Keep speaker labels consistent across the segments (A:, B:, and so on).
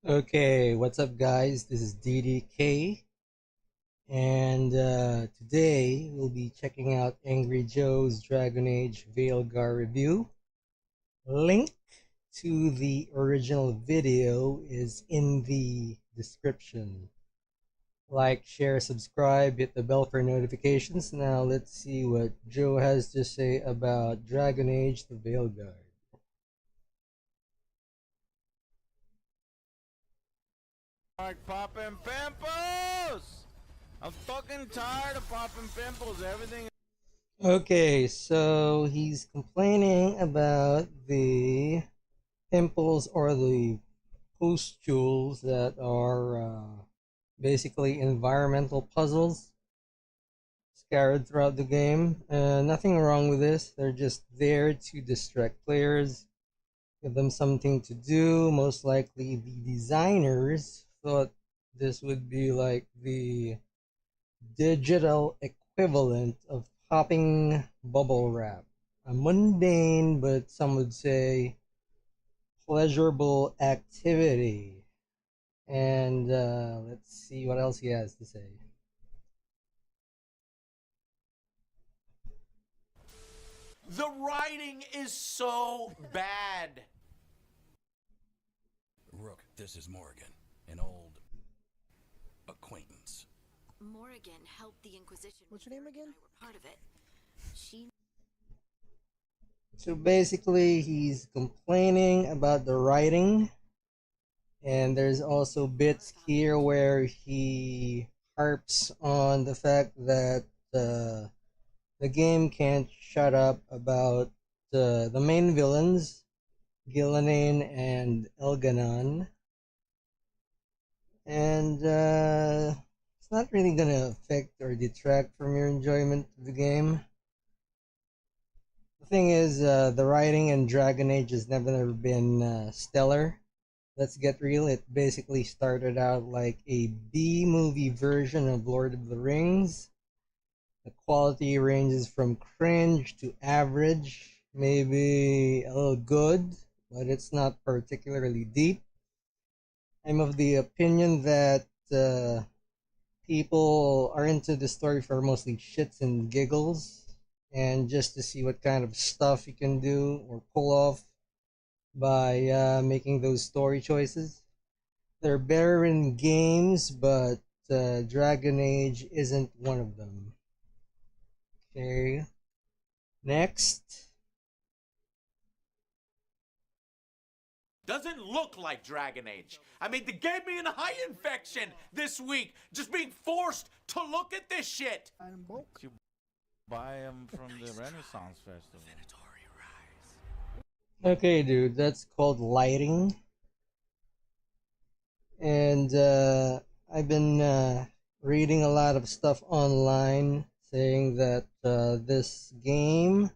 A: Okay, what's up, guys? This is DDK, and today we'll be checking out AngryJoe's Dragon Age Veilguard review. Link to the original video is in the description. Like, share, subscribe, hit the bell for notifications. Now let's see what Joe has to say about Dragon Age the Veilguard.
B: Popping pimples! I'm fucking tired of popping pimples. Everything.
A: Okay, so he's complaining about the pimples or the pustules that are basically environmental puzzles scattered throughout the game. Nothing wrong with this. They're just there to distract players, give them something to do. Most likely the designers thought this would be like the digital equivalent of popping bubble wrap. A mundane, but some would say pleasurable activity. And let's see what else he has to say.
B: The writing is so bad.
C: Rook, this is Morrigan, an old acquaintance.
D: Morrigan helped the Inquisition.
E: What's your name again?
D: I were part of it. She
A: So basically, he's complaining about the writing, and there's also bits here where he harps on the fact that the game can't shut up about the main villains, Gillenane and Elganon. And it's not really gonna affect or detract from your enjoyment of the game. The thing is, the writing in Dragon Age has never been stellar. Let's get real, it basically started out like a B-movie version of Lord of the Rings. The quality ranges from cringe to average, maybe a little good, but it's not particularly deep. I'm of the opinion that people are into the story for mostly shits and giggles, and just to see what kind of stuff you can do or pull off by making those story choices. They're better in games, but Dragon Age isn't one of them. Okay, next.
B: Doesn't look like Dragon Age. I mean, they gave me a eye infection this week just being forced to look at this shit.
E: You
B: Buy them from the Renaissance Festival.
A: Okay, dude, that's called lighting. And I've been reading a lot of stuff online saying that this game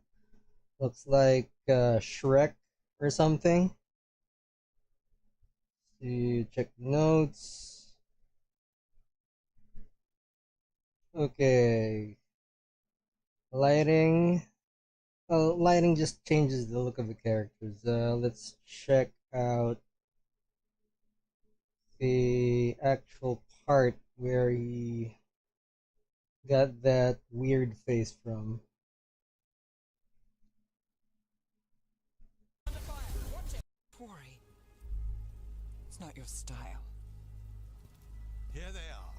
A: looks like Shrek or something. So you check the notes. Okay. Lighting. Well, lighting just changes the look of the characters. Let's check out the actual part where he got that weird face from.
E: Worry. It's not your style.
F: Here they are.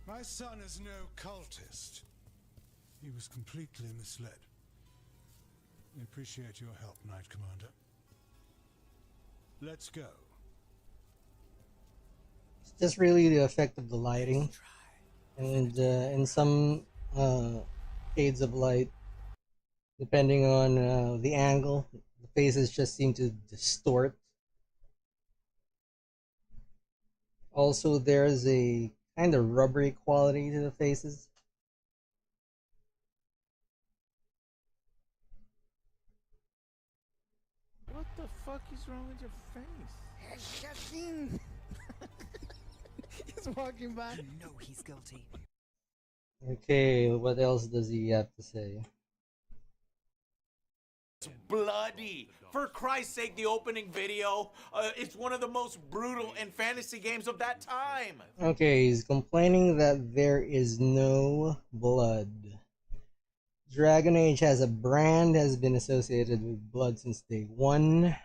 F: My son is no cultist. He was completely misled. We appreciate your help, Knight Commander. Let's go.
A: It's just really the effect of the lighting, and in some shades of light, depending on the angle, the faces just seem to distort. Also, there's a kind of rubbery quality to the faces.
B: What the fuck is wrong with your face?
E: He's walking by. You know he's guilty.
A: Okay, what else does he have to say?
B: bloody. For Christ's sake, the opening video, it's one of the most brutal and fantasy games of that time.
A: Okay, he's complaining that there is no blood. Dragon Age has a brand, has been associated with blood since day one.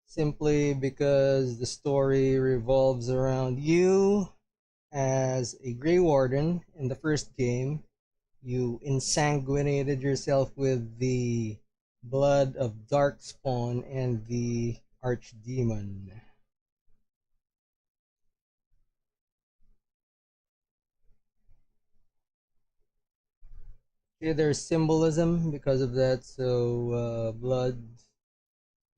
A: Simply because the story revolves around you as a Grey Warden in the first game. You insanguinated yourself with the blood of Darkspawn and the ArchDemon. Okay, there's symbolism because of that, so blood,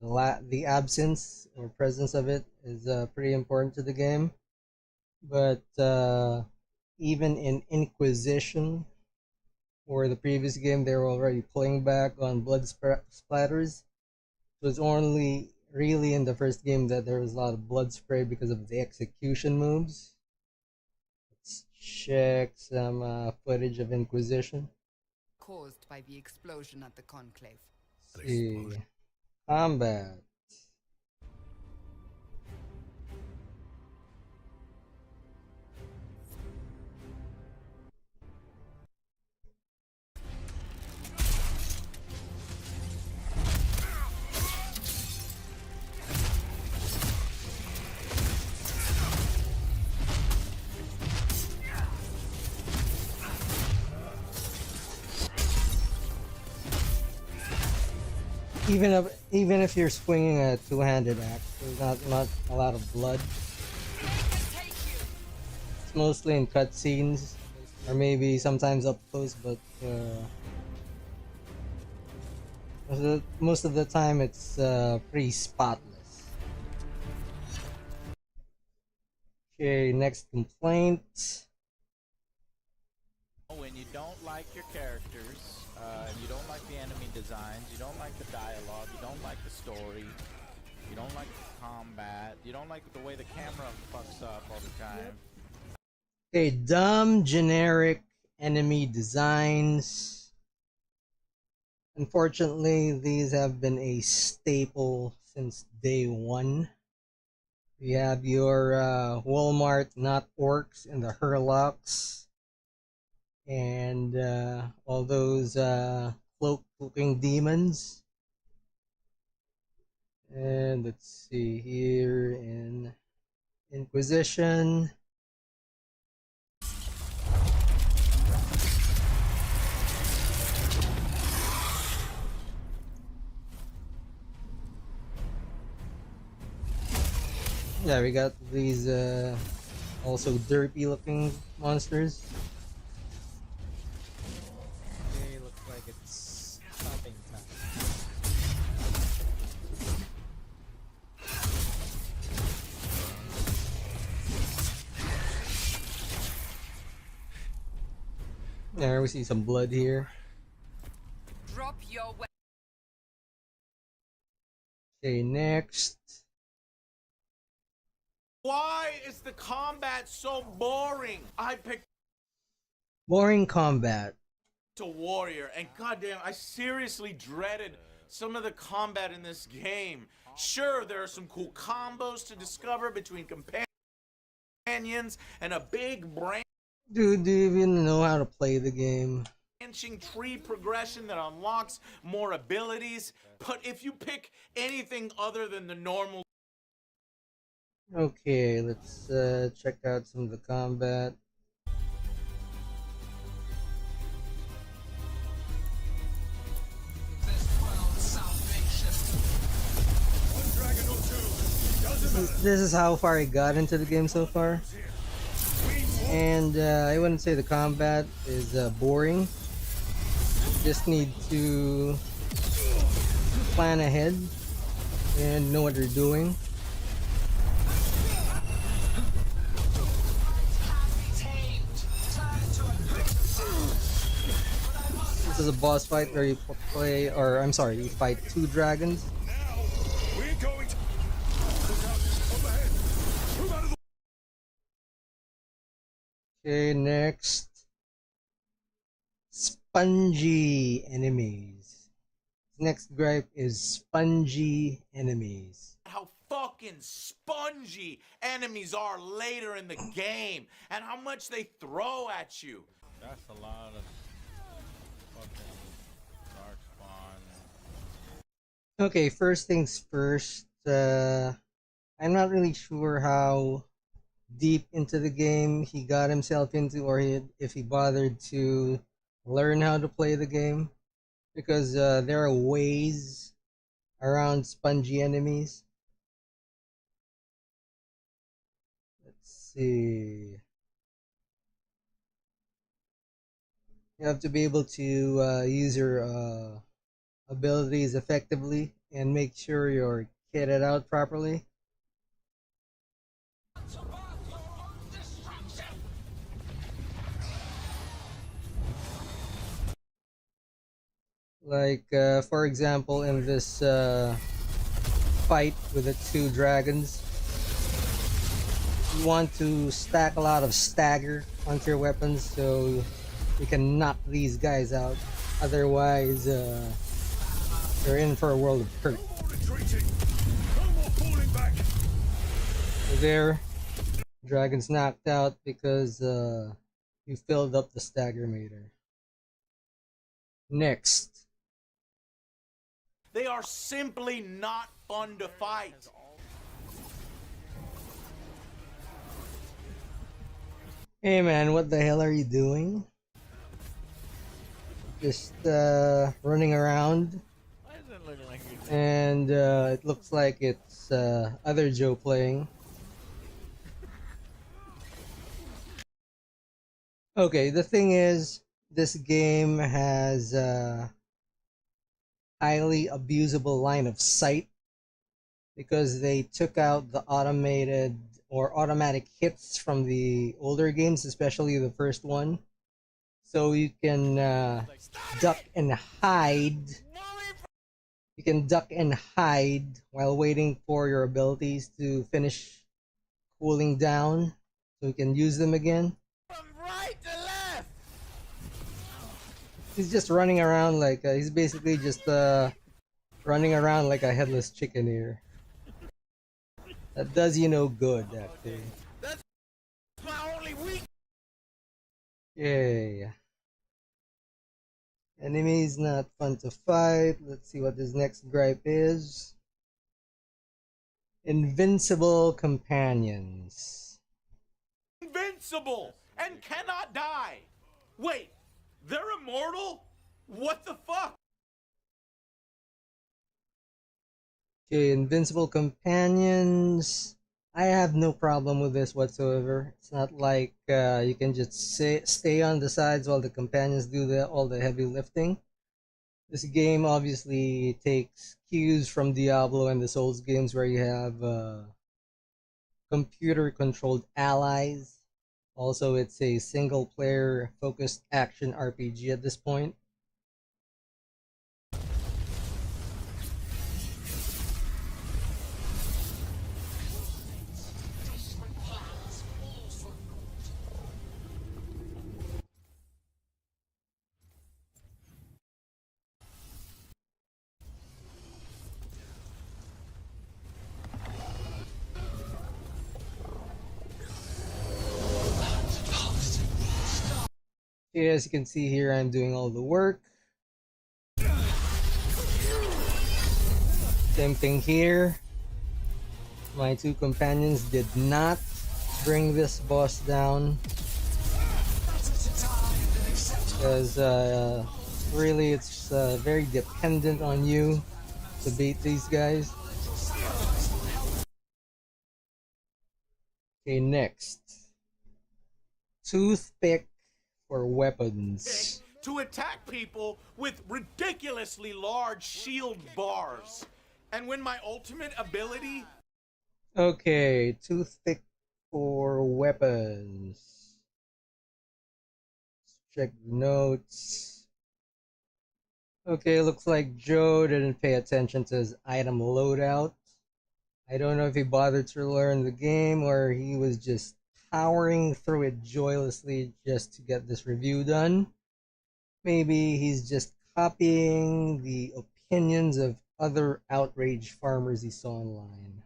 A: the absence or presence of it is pretty important to the game. But even in Inquisition, or the previous game, they were already pulling back on blood splatters. It was only really in the first game that there was a lot of blood spray because of the execution moves. Let's check some footage of Inquisition.
G: Caused by the explosion at the Conclave.
A: Let's see. Combat. Even if you're swinging a two-handed axe, there's not a lot of blood. It's mostly in cutscenes, or maybe sometimes up close, but most of the time it's pretty spotless. Okay, next complaint.
H: When you don't like your characters, you don't like the enemy designs, you don't like the dialogue, you don't like the story, you don't like the combat, you don't like the way the camera fucks up all the time.
A: Okay, dumb, generic enemy designs. Unfortunately, these have been a staple since day one. You have your Walmart not orcs and the Hurlocks. And all those cloak-looking demons. And let's see here in Inquisition. Yeah, we got these also derpy-looking monsters. There we see some blood here.
G: Drop your weapon.
A: Okay, next.
B: Why is the combat so boring? I picked
A: Boring combat.
B: a warrior, and goddamn, I seriously dreaded some of the combat in this game. Sure, there are some cool combos to discover between companions and a big branching
A: Dude, do you even know how to play the game?
B: tree progression that unlocks more abilities, but if you pick anything other than the normal
A: Okay, let's check out some of the combat. This is how far I got into the game so far. And I wouldn't say the combat is boring. Just need to plan ahead and know what you're doing. This is a boss fight where you play, or I'm sorry, you fight two dragons. Okay, next. spongy enemies. Next gripe is spongy enemies.
B: How fucking spongy enemies are later in the game and how much they throw at you.
H: That's a lot of fucking dark spawn.
A: Okay, first things first. I'm not really sure how deep into the game he got himself into, or if he bothered to learn how to play the game, because there are ways around spongy enemies. Let's see. You have to be able to use your abilities effectively and make sure you're kitted out properly. Like, for example, in this fight with the two dragons, you want to stack a lot of stagger onto your weapons so you can knock these guys out. Otherwise, you're in for a world of hurt. So there, dragon's knocked out because you filled up the stagger meter. Next.
B: They are simply not fun to fight.
A: Hey man, what the hell are you doing? Just running around.
H: Why does it look like it's
A: And it looks like it's other Joe playing. Okay, the thing is, this game has highly abusable line of sight because they took out the automated or automatic hits from the older games, especially the first one. So you can duck and hide. You can duck and hide while waiting for your abilities to finish cooling down so you can use them again.
H: from right to left?
A: He's just running around like he's basically just running around like a headless chicken here. That does you no good, actually.
H: That's my only weak.
A: Yay. Enemies not fun to fight. Let's see what this next gripe is. Invincible companions.
B: Invincible and cannot die. Wait, they're immortal? What the fuck?
A: Okay, invincible companions. I have no problem with this whatsoever. It's not like you can just stay on the sides while the companions do all the heavy lifting. This game obviously takes cues from Diablo and the Souls games where you have computer-controlled allies. Also, it's a single-player focused action RPG at this point. As you can see here, I'm doing all the work. Same thing here. My two companions did not bring this boss down because really it's very dependent on you to beat these guys. Okay, next. Toothpick for weapons.
B: To attack people with ridiculously large shield bars. And when my ultimate ability...
A: Okay, toothpick for weapons. Let's check the notes. Okay, looks like Joe didn't pay attention to his item loadout. I don't know if he bothered to learn the game or he was just powering through it joylessly just to get this review done. maybe he's just copying the opinions of other outraged farmers he saw online.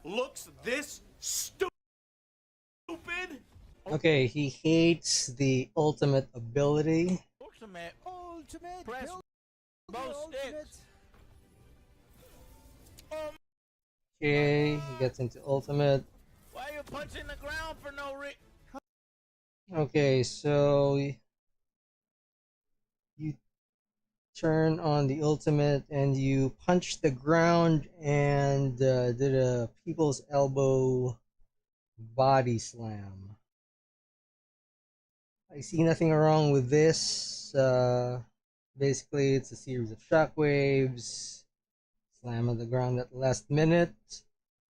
B: Looks this stupid.
A: Okay, he hates the ultimate ability.
H: Ultimate.
E: Ultimate.
H: Press
E: build
H: both
E: the
H: sticks.
E: ultimate.
A: Okay, he gets into ultimate.
H: Why are you punching the ground for no reason?
A: Okay, so you turn on the ultimate and you punch the ground and did a people's elbow body slam. I see nothing wrong with this. Basically, it's a series of shockwaves, slam on the ground at the last minute.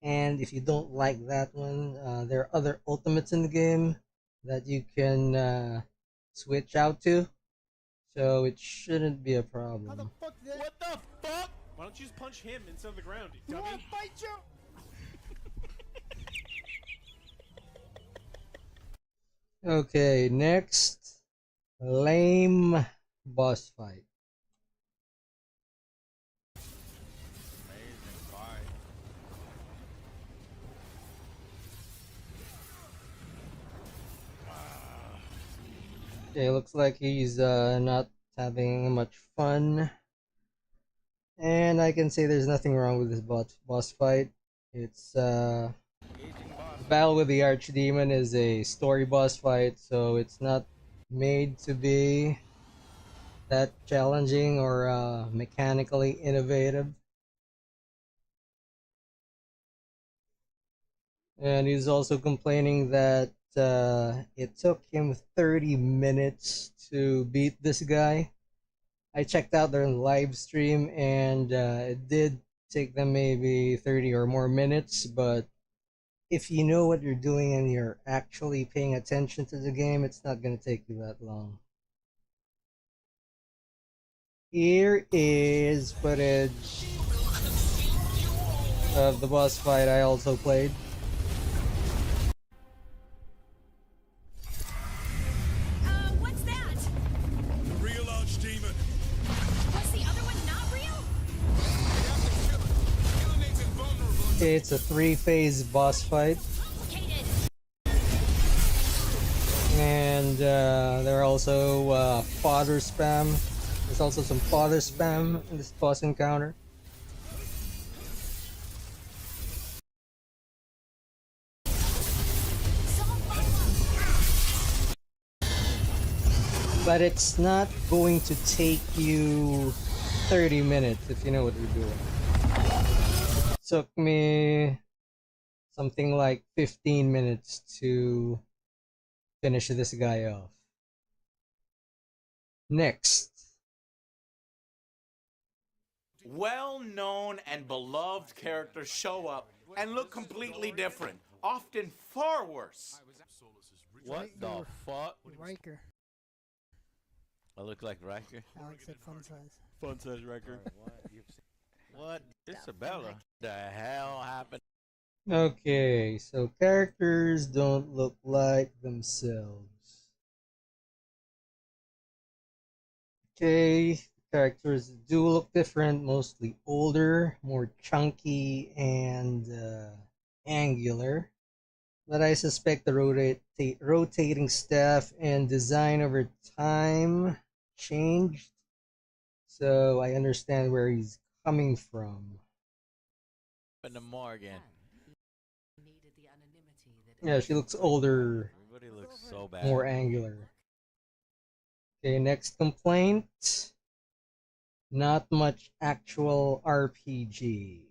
A: And if you don't like that one, there are other ultimates in the game that you can switch out to. So it shouldn't be a
E: How the
A: problem.
E: fuck did
H: What the fuck?
I: Why don't you just punch him instead of the ground, you
E: you
I: dummy?
E: want to fight you?
A: Okay, next, lame boss fight.
H: Amazing fight.
A: Okay, looks like he's not having much fun. And I can say there's nothing wrong with this boss fight. It's
H: Engaging boss.
A: battle with the ArchDemon is a story boss fight, so it's not made to be that challenging or mechanically innovative. And he's also complaining that it took him 30 minutes to beat this guy. I checked out their live stream and it did take them maybe 30 or more minutes, but if you know what you're doing and you're actually paying attention to the game, it's not going to take you that long. Here is footage of the boss fight I also played.
D: What's that?
F: The real ArchDemon.
D: Was the other one not real?
A: Okay, it's a 3-phase boss fight.
D: Located.
A: And there are also fodder spam. There's also some fodder spam in this boss encounter. But it's not going to take you 30 minutes if you know what you're doing. It took me something like 15 minutes to finish this guy off. Next.
B: Well-known and beloved characters show up and look completely different, often far worse.
H: What the fuck?
E: Riker.
H: I look like Riker.
E: Alex said fun size.
I: Fun size record.
H: What? Isabella? The hell happened?
A: Okay, so characters don't look like themselves. Okay, characters do look different, mostly older, more chunky, and angular. But I suspect the rotating staff and design over time changed. So I understand where he's coming from.
H: In the Morgan.
A: Yeah, she looks older,
H: Everybody looks so bad.
A: more angular. Okay, next complaint. Not much actual RPG.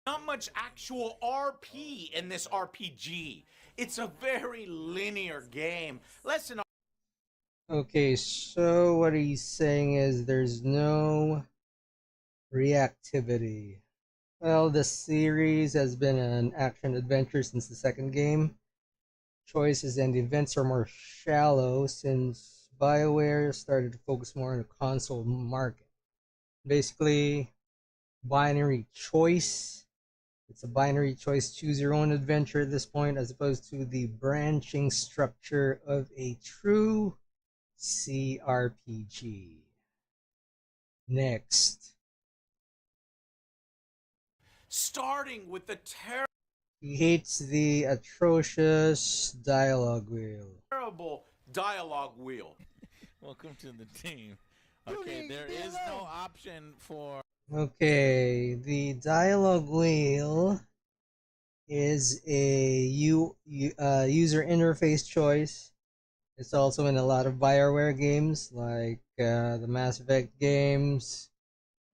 B: Not much actual RP in this RPG. It's a very linear game. Less than
A: Okay, so what he's saying is there's no reactivity. Well, the series has been an action adventure since the second game. Choices and events are more shallow since BioWare started to focus more on the console market. Basically, binary choice It's a binary choice, choose your own adventure at this point, as opposed to the branching structure of a true CRPG. Next.
B: Starting with the
A: He hates the atrocious dialogue wheel.
B: terrible dialogue wheel.
H: Welcome to the team. Okay, there is no option for.
A: Okay, the dialogue wheel is a user interface choice. It's also in a lot of BioWare games, like the Mass Effect games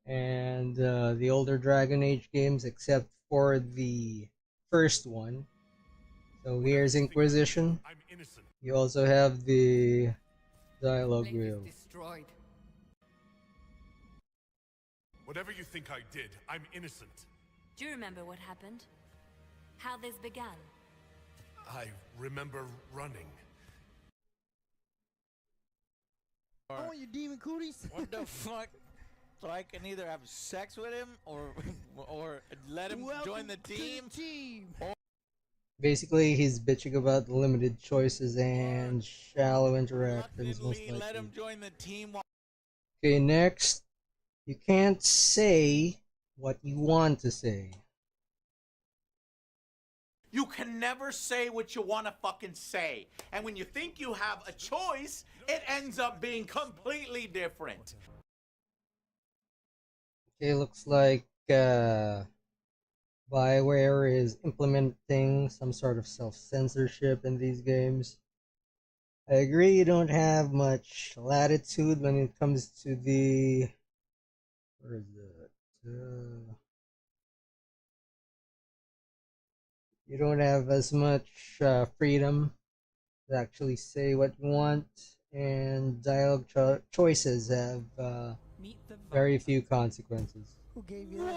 A: and the older Dragon Age games, except for the first one. So here's Inquisition. You also have the dialogue wheel.
G: Destroyed.
J: Whatever you think I did, I'm innocent.
D: Do you remember what happened? How this began?
J: I remember running.
E: I want your demon cooties.
H: What the fuck? So I can either have sex with him or let him join the team.
A: Basically, he's bitching about the limited choices and shallow interactions, most likely.
H: Let him join the team.
A: Okay, next. You can't say what you want to say.
B: You can never say what you want to fucking say. And when you think you have a choice, it ends up being completely different.
A: Okay, looks like BioWare is implementing some sort of self-censorship in these games. I agree you don't have much latitude when it comes to the... Where is it? You don't have as much freedom to actually say what you want, and dialogue choices have very few consequences.
E: Who gave you that?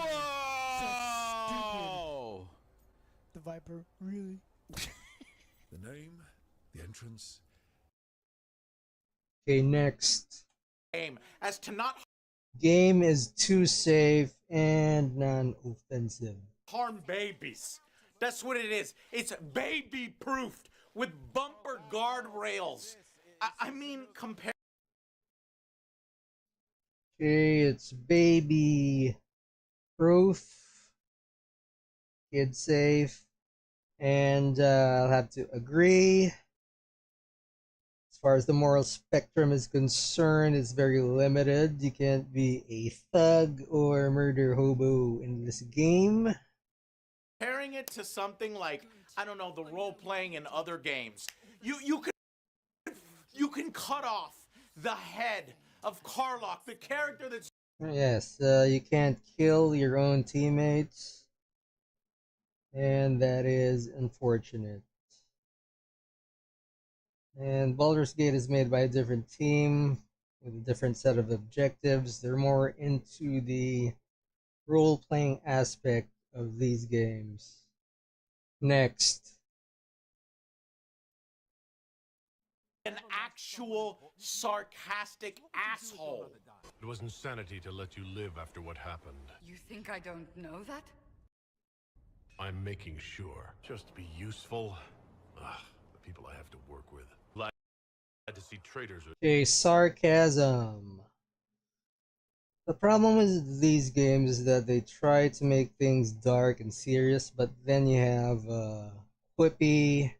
H: Whoa!
E: The Viper, really?
J: The name, the entrance.
A: Okay, next.
B: Game as to not
A: Game is too safe and non-offensive.
B: harm babies. That's what it is. It's baby-proofed with bumper guardrails. I mean, compare.
A: Okay, it's baby proof, kid safe, and I'll have to agree. As far as the moral spectrum is concerned, it's very limited. You can't be a thug or murder hobo in this game.
B: Comparing it to something like, I don't know, the role-playing in other games. You can cut off the head of Karlach, the character that's...
A: Yes, you can't kill your own teammates, and that is unfortunate. And Baldur's Gate is made by a different team with a different set of objectives. They're more into the role-playing aspect of these games. Next.
B: an actual sarcastic asshole.
J: It was insanity to let you live after what happened.
G: You think I don't know that?
J: I'm making sure. Just to be useful. The people I have to work with. Glad to see traitors.
A: Okay, sarcasm. The problem with these games is that they try to make things dark and serious, but then you have quippy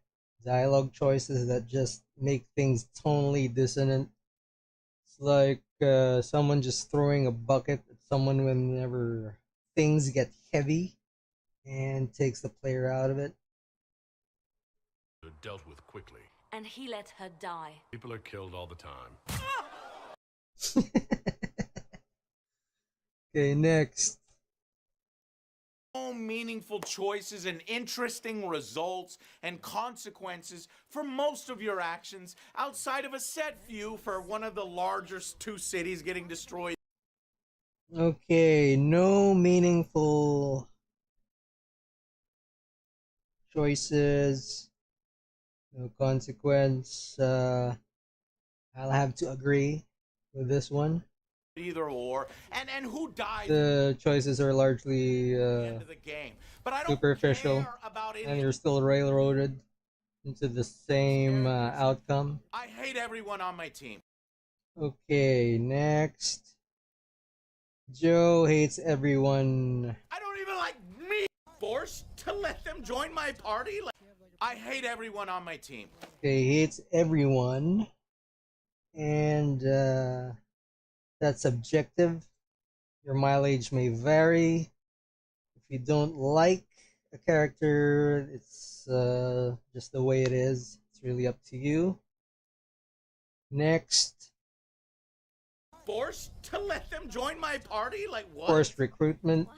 A: dialogue choices that just make things tonally dissonant. It's like someone just throwing a bucket at someone whenever things get heavy and takes the player out of it.
J: They're dealt with quickly.
D: And he let her die.
J: People are killed all the time.
A: Okay, next.
B: No meaningful choices and interesting results and consequences for most of your actions outside of a set few for one of the larger two cities getting destroyed.
A: Okay, no meaningful choices, no consequence. I'll have to agree with this one.
B: either or, and who dies
A: The choices are largely
B: at the end of the game. But I don't
A: superficial,
B: care about any
A: and you're still railroaded into the same outcome.
B: I hate everyone on my team.
A: Okay, next. Joe hates everyone.
B: I don't even like me. Forced to let them join my party? Like, I hate everyone on my team.
A: Okay, he hates everyone. And that's subjective. Your mileage may vary. If you don't like a character, it's just the way it is. It's really up to you. Next.
B: Forced to let them join my party? Like what?
A: Forced recruitment.
D: Why?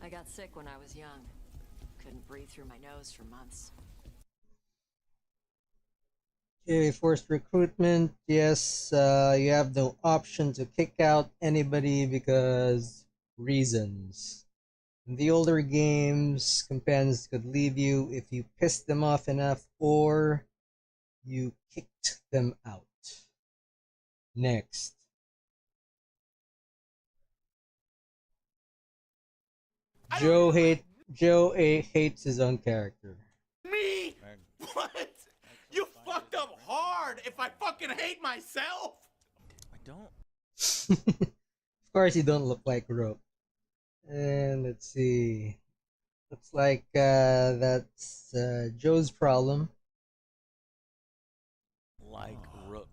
D: I got sick when I was young. Couldn't breathe through my nose for months.
A: Okay, forced recruitment. Yes, you have no option to kick out anybody because reasons. In the older games, companions could leave you if you pissed them off enough or you kicked them out. Next. Joe hates his own character.
B: Me? What? You fucked up hard if I fucking hate myself.
H: I don't.
A: Of course you don't look like Rope. And let's see. Looks like that's Joe's problem.
H: Like Rook.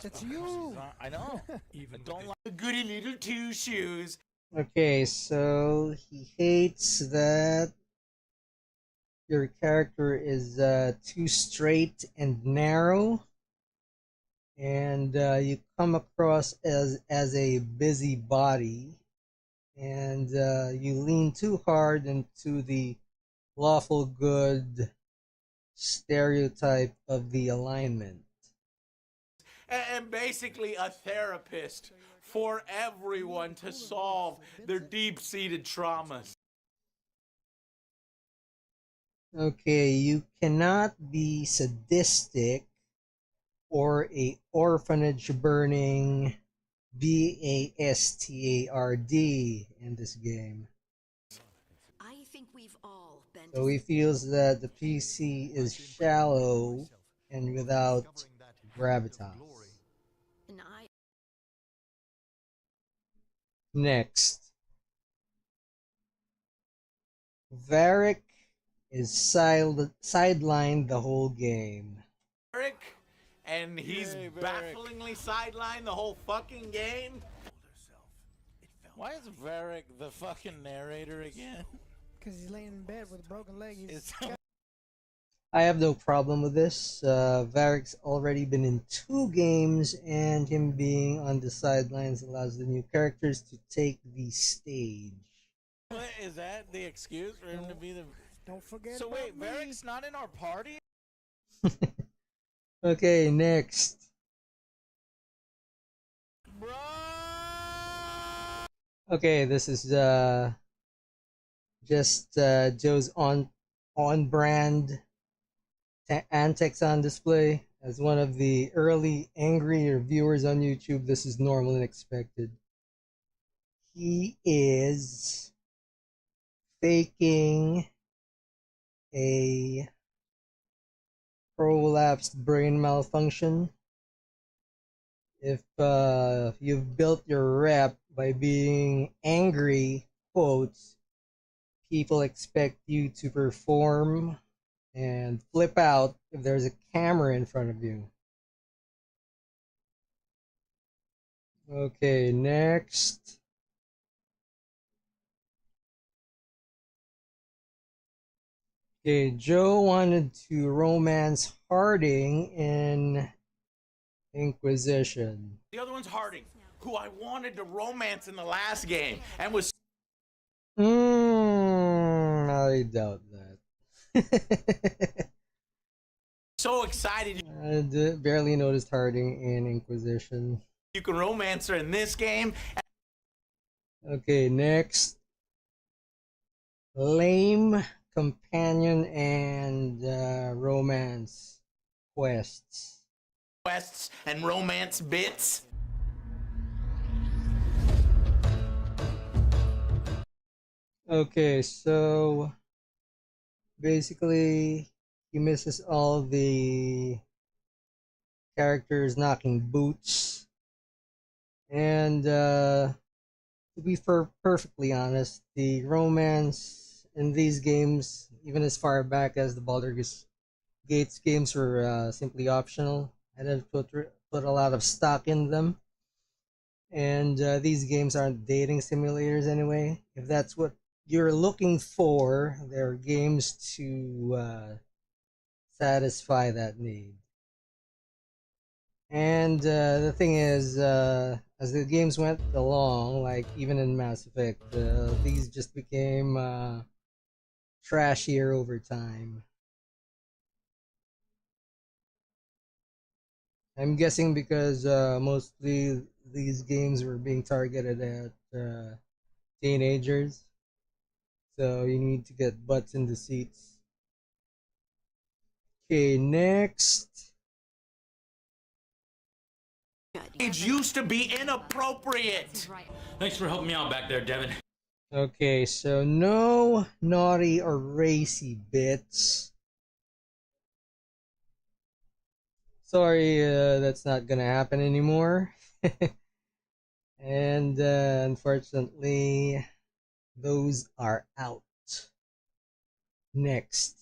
E: It's you.
H: I know. I don't like.
B: Goody little two shoes.
A: Okay, so he hates that your character is too straight and narrow, and you come across as a busybody, and you lean too hard into the lawful good stereotype of the alignment.
B: And basically a therapist for everyone to solve their deep-seated traumas.
A: Okay, you cannot be sadistic or a orphanage burning bastard in this game.
D: I think we've all been.
A: So he feels that the PC is shallow and without gravitas.
D: And I.
A: Next. Varric is sidelined the whole game.
B: Eric, and he's bafflingly sidelined the whole fucking game.
H: Why is Varric the fucking narrator again?
E: Because he's laying in bed with a broken leg.
A: I have no problem with this. Varric's already been in 2 games, and him being on the sidelines allows the new characters to take the stage.
H: What, is that the excuse for him to be the...
E: Don't forget.
H: So wait,
E: about me.
H: Varric's not in our party?
A: Okay, next.
H: Bro!
A: Okay, this is just Joe's on-brand antics on display. As one of the early angry reviewers on YouTube, this is normal and expected. He is faking a prolapsed brain malfunction. If you've built your rep by being angry, quotes, people expect you to perform and flip out if there's a camera in front of you. Okay, next. Okay, Joe wanted to romance Harding in Inquisition.
B: The other one's Harding, who I wanted to romance in the last game, and was
A: I doubt that.
B: so excited
A: I barely noticed Harding in Inquisition.
B: you can romance her in this game.
A: Okay, next. Lame companion and romance quests.
B: quests and romance bits.
A: Okay, so basically he misses all the characters knocking boots. And to be perfectly honest, the romance in these games, even as far back as the Baldur's Gates games, were simply optional. I didn't put a lot of stock in them. And these games aren't dating simulators anyway. If that's what you're looking for, they're games to satisfy that need. And the thing is, as the games went along, like even in Mass Effect, these just became trashier over time. I'm guessing because mostly these games were being targeted at teenagers, so you need to get butts in the seats. Okay, next.
B: Age used to be inappropriate.
C: Thanks for helping me out back there, Devin.
A: Okay, so no naughty or racy bits. Sorry, that's not gonna happen anymore. And unfortunately, those are out. Next.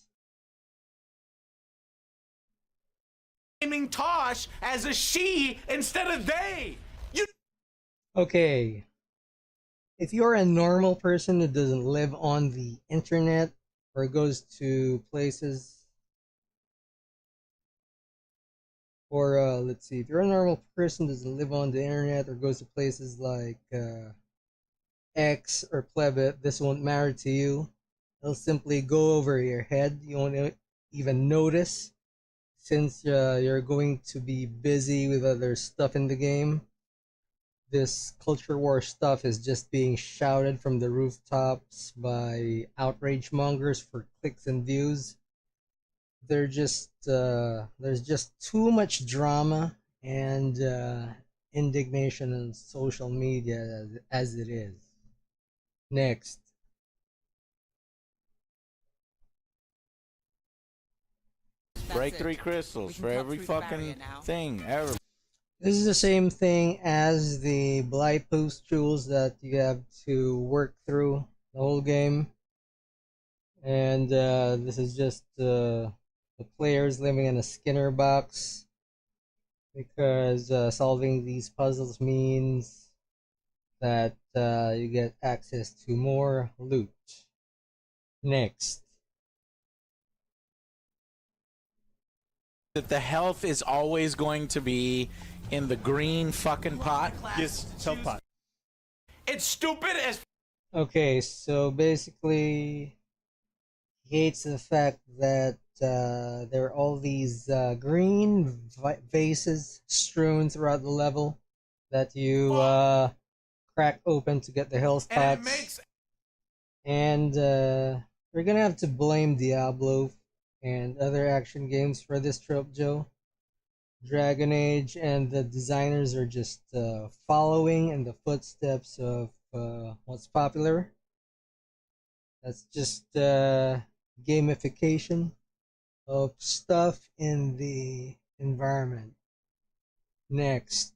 B: Naming Tosh as a she instead of they.
A: Okay. If you're a normal person who doesn't live on the internet or goes to places, or let's see, if you're a normal person who doesn't live on the internet or goes to places like X or Plebit, this won't matter to you. It'll simply go over your head. You won't even notice, since you're going to be busy with other stuff in the game. This culture war stuff is just being shouted from the rooftops by outrage mongers for clicks and views. There's just too much drama and indignation on social media as it is. Next.
H: Break 3 crystals for every fucking thing ever.
A: This is the same thing as the blight pustules that you have to work through the whole game. And this is just the players living in a Skinner box, because solving these puzzles means that you get access to more loot. Next.
H: That the health is always going to be in the green fucking pot.
I: Yes, health pot.
B: It's stupid as.
A: Okay, so basically, he hates the fact that there are all these green vases strewn throughout the level that you crack open to get the health pots. And we're gonna have to blame Diablo and other action games for this trope, Joe. Dragon Age and the designers are just following in the footsteps of what's popular. That's just gamification of stuff in the environment. Next.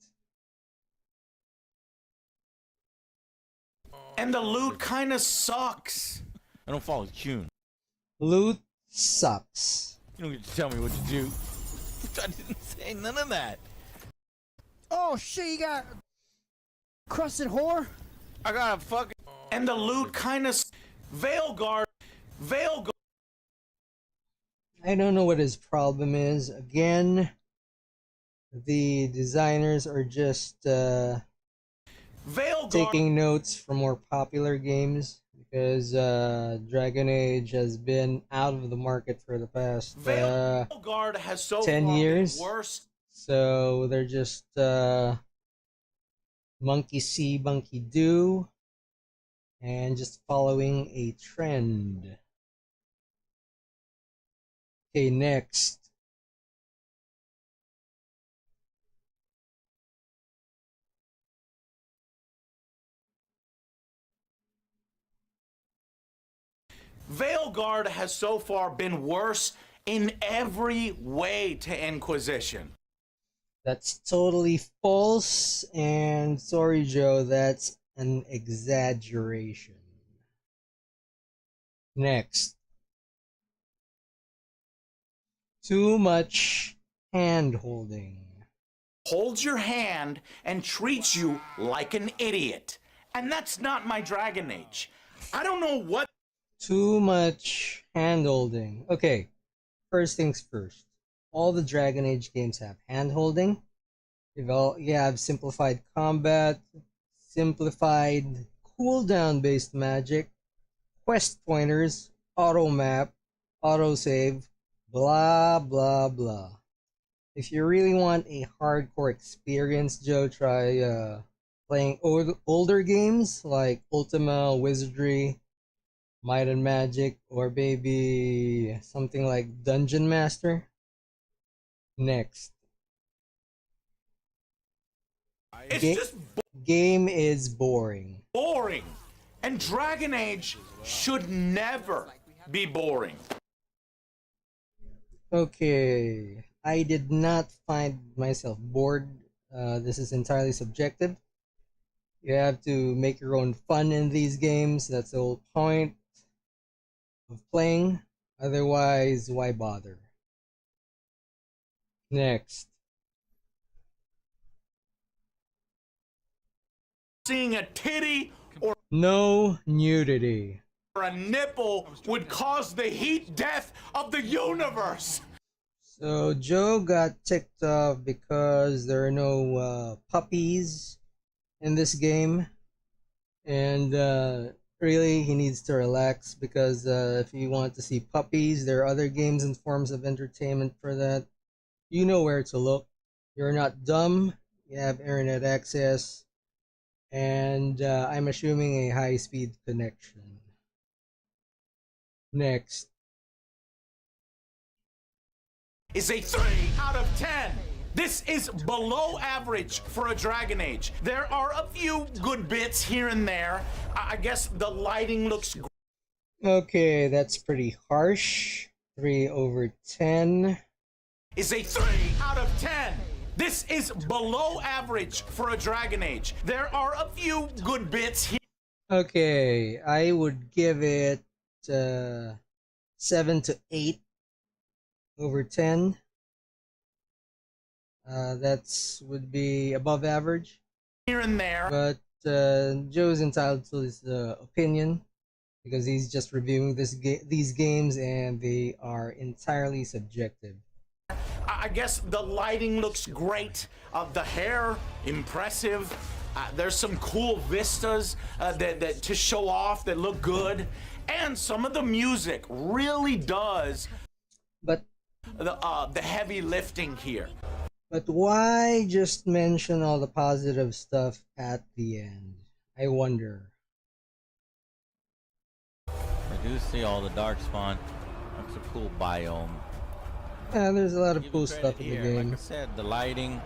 B: And the loot kind of sucks.
H: I don't follow June.
A: Loot sucks.
H: You don't get to tell me what to do. I didn't say none of that.
E: Oh shit, you got crusted whore?
H: I got a fucking.
B: And the loot kind of. Veilguard.
A: I don't know what his problem is. Again, the designers are just taking notes from more popular games, because Dragon Age has been out of the market for the past
B: Veilguard has so
A: 10 years.
B: Worse.
A: So they're just monkey see, monkey do, and just following a trend. Okay, next.
B: Veilguard has so far been worse in every way to Inquisition.
A: That's totally false, and sorry, Joe, that's an exaggeration. Next. Too much hand-holding.
B: Holds your hand and treats you like an idiot. And that's not my Dragon Age. I don't know what...
A: Too much hand-holding. Okay, first things first. All the Dragon Age games have hand-holding. You have simplified combat, simplified cooldown-based magic, quest pointers, auto-map, auto-save, blah, blah, blah. If you really want a hardcore experience, Joe, try playing older games like Ultima, Wizardry, Might and Magic, or maybe something like Dungeon Master. Next. Game is boring.
B: Boring. And Dragon Age should never be boring.
A: Okay, I did not find myself bored. This is entirely subjective. You have to make your own fun in these games. That's the whole point of playing. Otherwise, why bother? Next.
B: Seeing a titty or
A: no nudity.
B: Or a nipple would cause the heat death of the universe.
A: So Joe got ticked off because there are no puppies in this game, and really he needs to relax because if you want to see puppies, there are other games and forms of entertainment for that. You know where to look. You're not dumb. You have internet access, and I'm assuming a high-speed connection. Next.
B: Is a 3 out of 10. This is below average for a Dragon Age. There are a few good bits here and there. I guess the lighting looks...
A: Okay, that's pretty harsh. 3 over 10.
B: Is a 3 out of 10. This is below average for a Dragon Age. There are a few good bits here.
A: Okay, I would give it 7 to 8 over 10. That's would be above average.
B: Here and there.
A: But Joe's entitled to his opinion because he's just reviewing these games and they are entirely subjective.
B: I guess the lighting looks great. The hair, impressive. There's some cool vistas that to show off that look good. And some of the music really does
A: but
B: the heavy lifting here.
A: But why just mention all the positive stuff at the end? I wonder.
H: I do see all the dark spawn. That's a cool biome.
A: Yeah, there's a lot of cool stuff in the game.
H: Like I said, the lighting.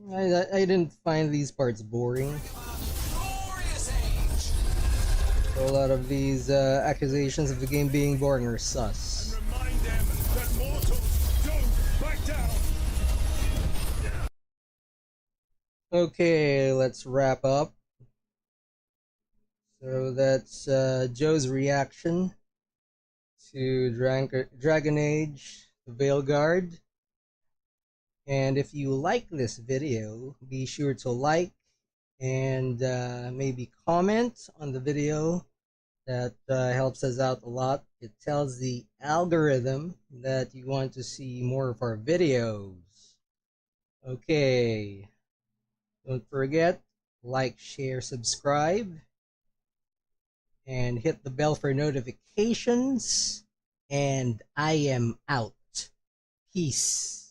A: I didn't find these parts boring. So a lot of these accusations of the game being boring are sus.
F: Remind them that mortals don't back down.
A: Okay, let's wrap up. So that's Joe's reaction to Dragon Age, the Veilguard. And if you like this video, be sure to like and maybe comment on the video. That helps us out a lot. It tells the algorithm that you want to see more of our videos. Okay. Don't forget, like, share, subscribe, and hit the bell for notifications. And I am out. Peace.